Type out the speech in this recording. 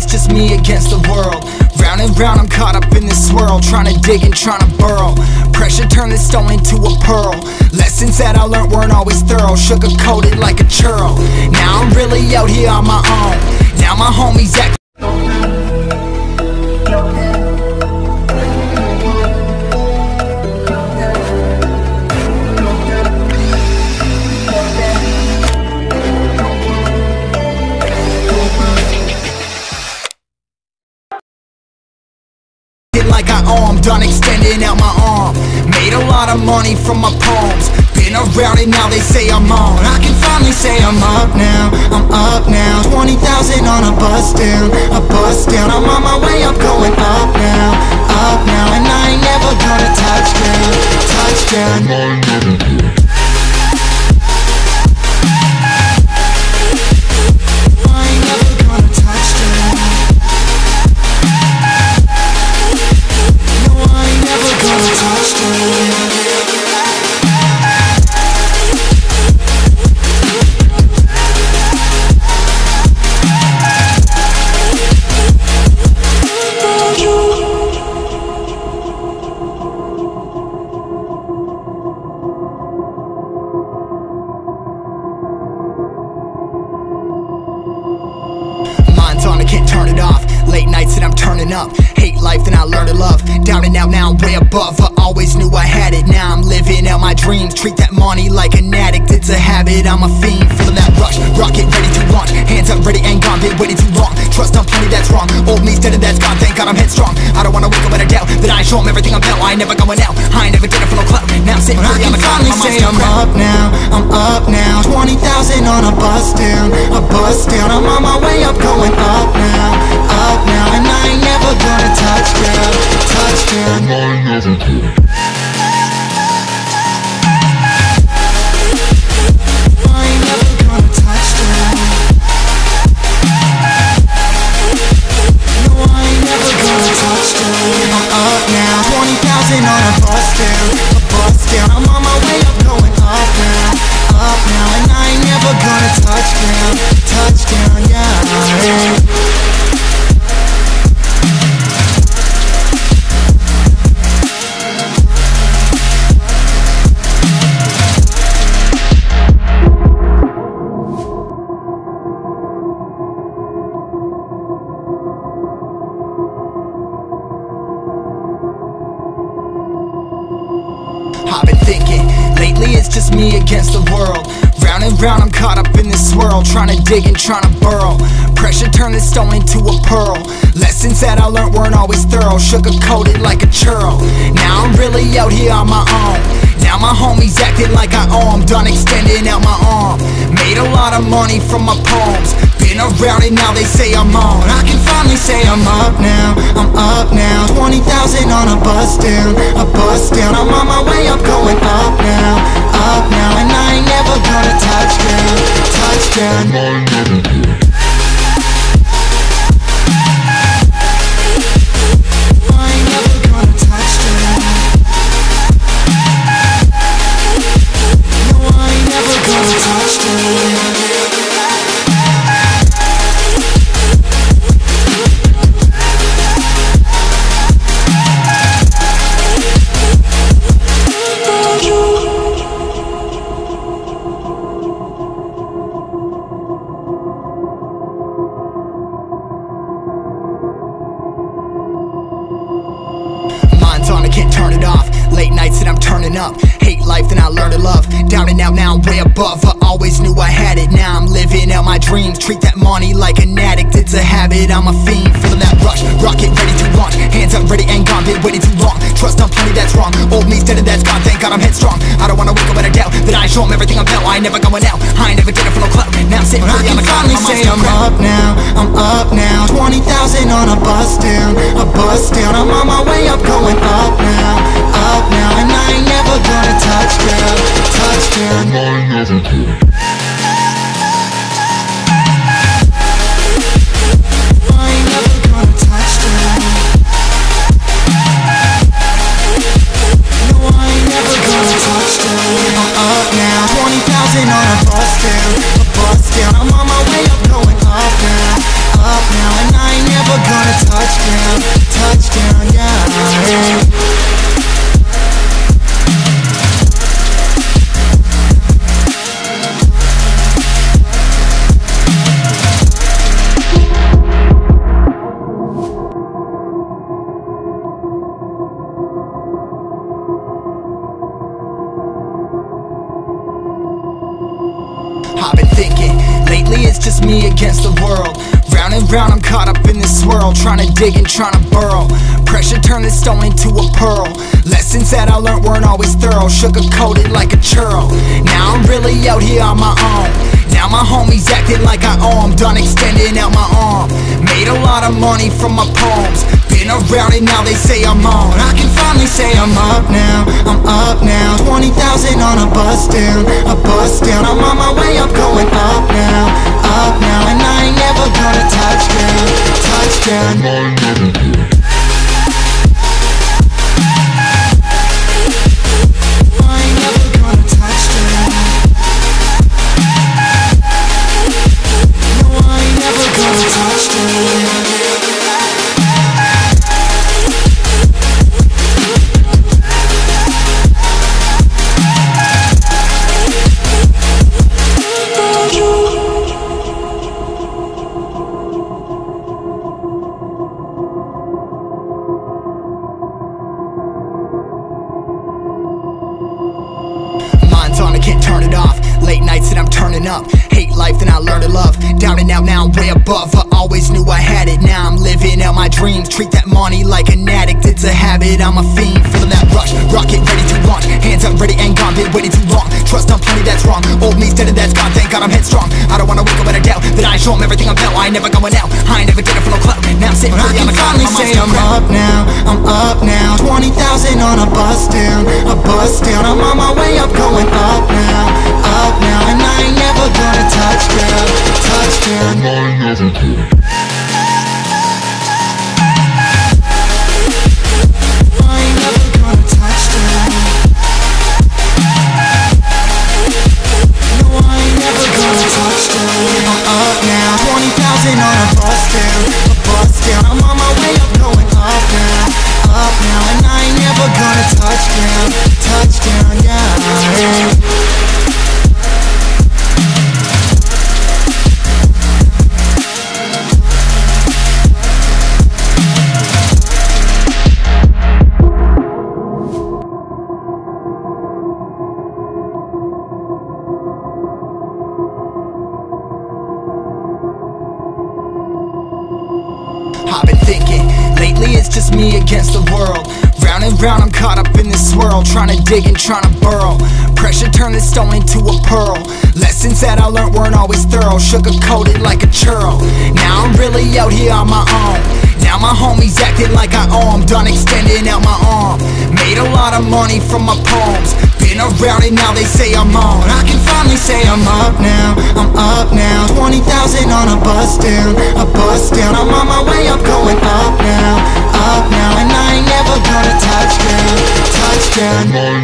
just me against the world. Round and round I'm caught up in this swirl, trying to dig and trying to burrow. Pressure turned this stone into a pearl. Lessons that I learned weren't always thorough, sugar-coated like a churl. Now I'm really out here on my own. Now my homies act like I owe, I'm done extending out my arm. Made a lot of money from my poems. Been around it, now they say I'm on. I can finally say I'm up now, I'm up now. 20,000 on a bus down, a bus down. I'm on my way up, going up now, up now. And I ain't never gonna touch down, touch down. Up. Hate life, then I learn to love. Down and out, now I'm way above. I always knew I had it, now I'm living out my dreams. Treat that money like an addict, it's a habit. I'm a fiend, feeling that rush. Rocket ready to launch, hands up, ready and gone. Been waiting too long, trust on plenty, that's wrong. Old me's dead and that's gone, thank God I'm headstrong. I don't wanna wake up with a doubt that I show them everything I'm about. I ain't never going out, I ain't never did it for no clout. Now I'm sitting free, I'm a finally say I'm up now, I'm up now. 20,000 on a bus down, a bus down. I'm on my way up, going up now, up now. And I ain't never gonna touch down, touch down. And I ain't never gonna. I ain't never gonna touch down. No, I ain't never gonna touch down. I'm up now, 20,000 on a bus down, a bus down. I'm on my way up, going up now, up now. And I ain't never gonna touch down, yeah. I've been thinking, lately it's just me against the world. Round and round I'm caught up in this swirl, trying to dig and trying to burrow. Pressure turned this stone into a pearl. Lessons that I learned weren't always thorough, sugar-coated like a churl. Now I'm really out here on my own. Now my homies acting like I owe, I'm done extending out my arm. Made a lot of money from my poems. Been around it, now they say I'm on. I can finally say I'm up now, I'm up now. 20,000 on a bus down, a bus down. I'm on my way up, going up now, up now. And I ain't never gonna touch down, touch down. And I ain't never gonna. Up. Hate life, then I learn to love. Down and out, now I'm way above. I always knew I had it, now I'm living out my dreams. Treat that money like an addict, it's a habit. I'm a fiend, feeling that rush. Rocket ready to launch, hands up, ready and gone. Been waiting too long, trust on plenty, that's wrong. Old me's dead and that's gone, thank God I'm headstrong. I don't wanna wake up with a doubt that I show them everything I'm about. I ain't never going out, I ain't never did it for no clout. Now I'm sitting free, I'm a finally say I'm up now, I'm up now. 20,000 on a bus down, a bus down. I'm on my way up, going up now, up now. And I ain't never gonna touch down, touch down. And I ain't never gonna. I ain't never gonna touch down. No, I ain't never gonna touch down. I'm up now, 20,000 on a bus down, a bus down. I'm on my way up, going up now, up now. And I ain't never I've been thinking, lately it's just me against the world. Round and round I'm caught up in this swirl, trying to dig and trying to burrow. Pressure turned this stone into a pearl. Lessons that I learned weren't always thorough, sugar-coated like a churl. Now I'm really out here on my own. Now my homies acting like I owe 'em. Done extending out my arm. Made a lot of money from my poems. Been around it, now they say I'm on. I can finally say I'm up now, I'm up now. 20,000 on a bus down, a bus down. I'm on my way up, going up now, and I ain't never gonna touch down, touchdown. I ain't never gonna touch down. No, I ain't never gonna touch down. Can't turn it off, late nights that I'm turning up. Hate life, then I learn to love. Down and out, now I'm way above. I always knew I had it, now I'm living out my dreams. Treat that money like an addict, it's a habit, I'm a fiend. Feeling that rush, rocket ready to launch. Hands up, ready and gone, been waiting too long. Trust on plenty, that's wrong. Old me's dead and that's gone, thank God I'm headstrong. I don't wanna wake up with a doubt that I show 'em everything I'm about. I ain't never going out, I ain't never getting for no clout. Now I'm sitting pretty on the cloud, I'm say I'm up now, I'm up now. 20,000 on a bus down, a bus down. I'm on my way up, going up now, and I ain't never gonna touch down, touchdown. I ain't never gonna. I ain't never gonna touch down. No, I ain't never gonna touch down. I'm up now, 20,000 on a bus down, a bus down. I'm on my way up, going up now, and I ain't never gonna touch down, touchdown, yeah. I've been thinking, lately it's just me against the world. Round and round I'm caught up in this swirl, trying to dig and trying to burrow. Pressure turned this stone into a pearl. Lessons that I learned weren't always thorough, sugar-coated like a churl. Now I'm really out here on my own. Now my homies acting like I owe 'em. Done extending out my arm. Made a lot of money from my poems. Been around it, now they say I'm on. I can finally say I'm up now, I'm up now. 20,000 on a bus down, a bus down. I'm on my way up, going up now, and I ain't never gonna touch down, touchdown.